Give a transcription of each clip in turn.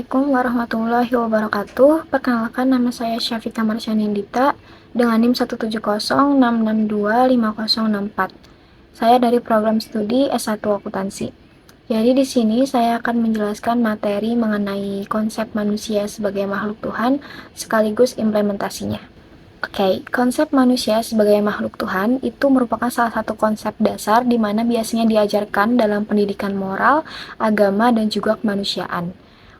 Assalamualaikum warahmatullahi wabarakatuh. Perkenalkan, nama saya Syafita Marsyanindita dengan NIM 17066625064. Saya dari program studi S1 Akuntansi. Jadi di sini saya akan menjelaskan materi mengenai konsep manusia sebagai makhluk Tuhan sekaligus implementasinya. Oke, konsep manusia sebagai makhluk Tuhan itu merupakan salah satu konsep dasar di mana biasanya diajarkan dalam pendidikan moral, agama, dan juga kemanusiaan.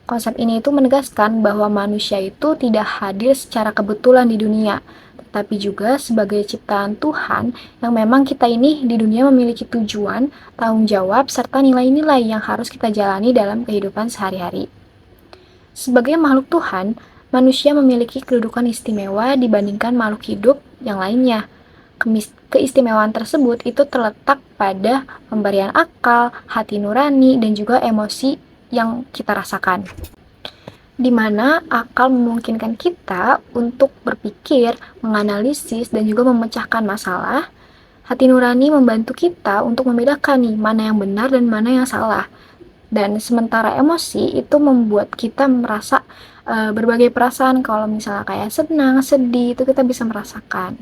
Konsep ini itu menegaskan bahwa manusia itu tidak hadir secara kebetulan di dunia, tetapi juga sebagai ciptaan Tuhan yang memang kita ini di dunia memiliki tujuan, tanggung jawab, serta nilai-nilai yang harus kita jalani dalam kehidupan sehari-hari. Sebagai makhluk Tuhan, manusia memiliki kedudukan istimewa dibandingkan makhluk hidup yang lainnya. Keistimewaan tersebut itu terletak pada pemberian akal, hati nurani, dan juga emosi yang kita rasakan, di mana akal memungkinkan kita untuk berpikir, menganalisis, dan juga memecahkan masalah. Hati nurani membantu kita untuk membedakan nih mana yang benar dan mana yang salah. Dan sementara emosi itu membuat kita merasa berbagai perasaan, kalau misalnya kayak senang, sedih, itu kita bisa merasakan.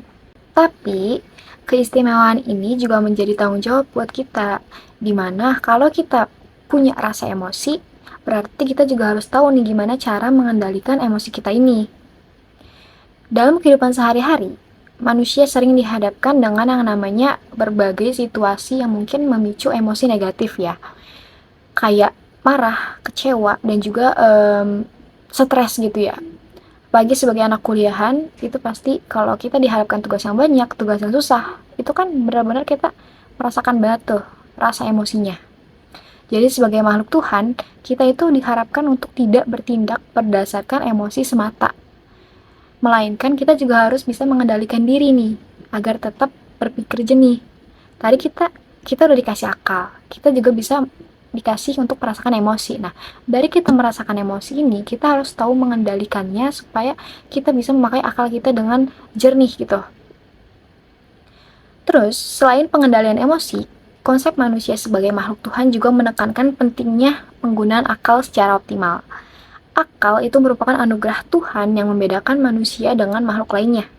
Tapi keistimewaan ini juga menjadi tanggung jawab buat kita, dimana kalau kita punya rasa emosi, berarti kita juga harus tahu nih gimana cara mengendalikan emosi kita ini. Dalam kehidupan sehari-hari, manusia sering dihadapkan dengan yang namanya berbagai situasi yang mungkin memicu emosi negatif ya. Kayak marah, kecewa, dan juga stres gitu ya. Bagi sebagai anak kuliahan, itu pasti kalau kita dihadapkan tugas yang banyak, tugas yang susah, itu kan benar-benar kita merasakan banget tuh rasa emosinya. Jadi sebagai makhluk Tuhan, kita itu diharapkan untuk tidak bertindak berdasarkan emosi semata. Melainkan kita juga harus bisa mengendalikan diri nih, agar tetap berpikir jernih. Tadi kita udah dikasih akal, kita juga bisa dikasih untuk merasakan emosi. Nah, dari kita merasakan emosi ini, kita harus tahu mengendalikannya supaya kita bisa memakai akal kita dengan jernih gitu. Terus, selain pengendalian emosi, konsep manusia sebagai makhluk Tuhan juga menekankan pentingnya penggunaan akal secara optimal. Akal itu merupakan anugerah Tuhan yang membedakan manusia dengan makhluk lainnya.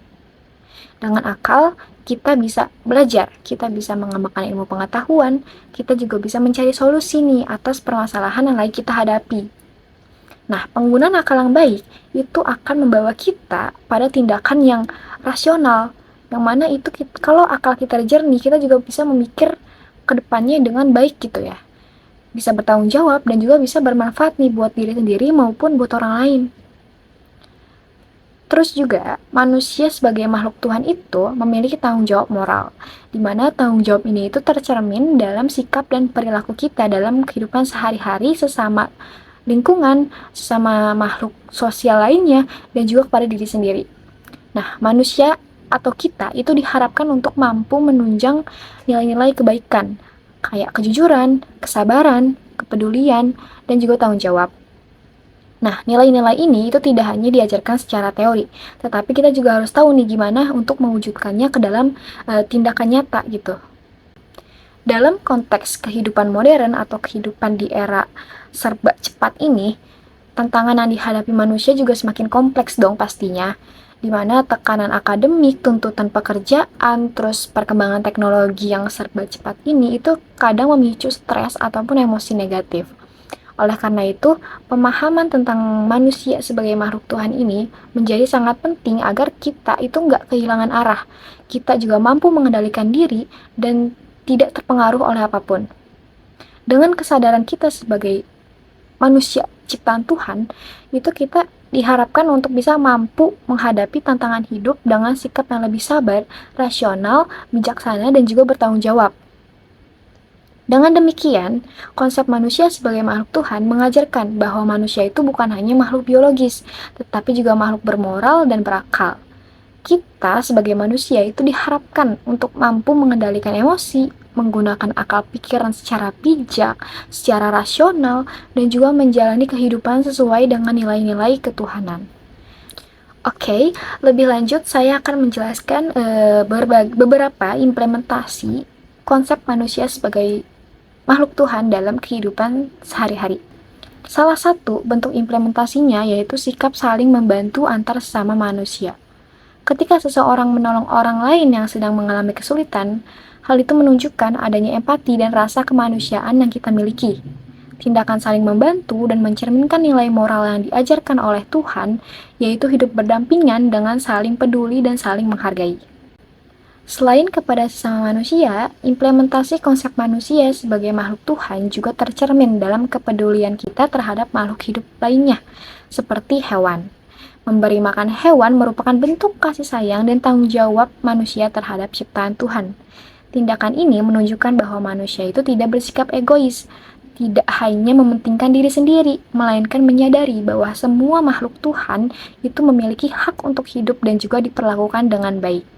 Dengan akal, kita bisa belajar, kita bisa mengembangkan ilmu pengetahuan, kita juga bisa mencari solusi nih atas permasalahan yang lagi kita hadapi. Nah, penggunaan akal yang baik itu akan membawa kita pada tindakan yang rasional, yang mana itu kalau akal kita jernih, kita juga bisa memikir ke depannya dengan baik gitu ya. Bisa bertanggung jawab dan juga bisa bermanfaat nih buat diri sendiri maupun buat orang lain. Terus juga, manusia sebagai makhluk Tuhan itu memiliki tanggung jawab moral, di mana tanggung jawab ini itu tercermin dalam sikap dan perilaku kita dalam kehidupan sehari-hari sesama lingkungan, sesama makhluk sosial lainnya, dan juga kepada diri sendiri. Nah, manusia atau kita itu diharapkan untuk mampu menunjang nilai-nilai kebaikan, kayak kejujuran, kesabaran, kepedulian, dan juga tanggung jawab. Nah, nilai-nilai ini itu tidak hanya diajarkan secara teori, tetapi kita juga harus tahu nih gimana untuk mewujudkannya ke dalam tindakan nyata gitu. Dalam konteks kehidupan modern atau kehidupan di era serba cepat ini, tantangan yang dihadapi manusia juga semakin kompleks dong pastinya, di mana tekanan akademik, tuntutan pekerjaan, terus perkembangan teknologi yang serba cepat ini itu kadang memicu stres ataupun emosi negatif. Oleh karena itu, pemahaman tentang manusia sebagai makhluk Tuhan ini menjadi sangat penting agar kita itu nggak kehilangan arah. Kita juga mampu mengendalikan diri dan tidak terpengaruh oleh apapun. Dengan kesadaran kita sebagai manusia ciptaan Tuhan, itu kita diharapkan untuk bisa mampu menghadapi tantangan hidup dengan sikap yang lebih sabar, rasional, bijaksana, dan juga bertanggung jawab. Dengan demikian, konsep manusia sebagai makhluk Tuhan mengajarkan bahwa manusia itu bukan hanya makhluk biologis, tetapi juga makhluk bermoral dan berakal. Kita sebagai manusia itu diharapkan untuk mampu mengendalikan emosi, menggunakan akal pikiran secara bijak, secara rasional, dan juga menjalani kehidupan sesuai dengan nilai-nilai ketuhanan. Oke, lebih lanjut saya akan menjelaskan beberapa implementasi konsep manusia sebagai makhluk Tuhan dalam kehidupan sehari-hari. Salah satu bentuk implementasinya yaitu sikap saling membantu antar sesama manusia. Ketika seseorang menolong orang lain yang sedang mengalami kesulitan, hal itu menunjukkan adanya empati dan rasa kemanusiaan yang kita miliki. Tindakan saling membantu dan mencerminkan nilai moral yang diajarkan oleh Tuhan, yaitu hidup berdampingan dengan saling peduli dan saling menghargai. Selain kepada sesama manusia, implementasi konsep manusia sebagai makhluk Tuhan juga tercermin dalam kepedulian kita terhadap makhluk hidup lainnya, seperti hewan. Memberi makan hewan merupakan bentuk kasih sayang dan tanggung jawab manusia terhadap ciptaan Tuhan. Tindakan ini menunjukkan bahwa manusia itu tidak bersikap egois, tidak hanya mementingkan diri sendiri, melainkan menyadari bahwa semua makhluk Tuhan itu memiliki hak untuk hidup dan juga diperlakukan dengan baik.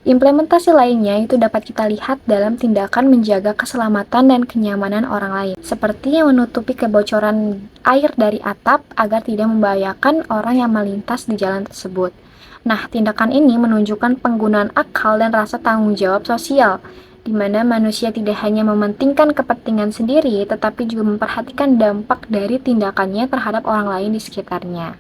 Implementasi lainnya itu dapat kita lihat dalam tindakan menjaga keselamatan dan kenyamanan orang lain, seperti yang menutupi kebocoran air dari atap agar tidak membahayakan orang yang melintas di jalan tersebut. Nah, tindakan ini menunjukkan penggunaan akal dan rasa tanggung jawab sosial, di mana manusia tidak hanya mementingkan kepentingan sendiri, tetapi juga memperhatikan dampak dari tindakannya terhadap orang lain di sekitarnya.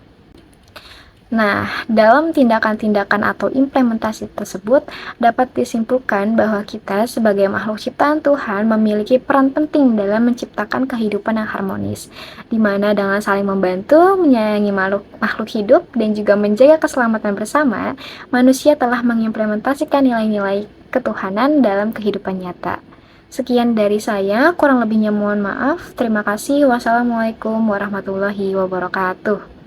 Nah, dalam tindakan-tindakan atau implementasi tersebut dapat disimpulkan bahwa kita sebagai makhluk ciptaan Tuhan memiliki peran penting dalam menciptakan kehidupan yang harmonis, di mana dengan saling membantu, menyayangi makhluk hidup, dan juga menjaga keselamatan bersama, manusia telah mengimplementasikan nilai-nilai ketuhanan dalam kehidupan nyata. Sekian dari saya, kurang lebihnya mohon maaf. Terima kasih. Wassalamualaikum warahmatullahi wabarakatuh.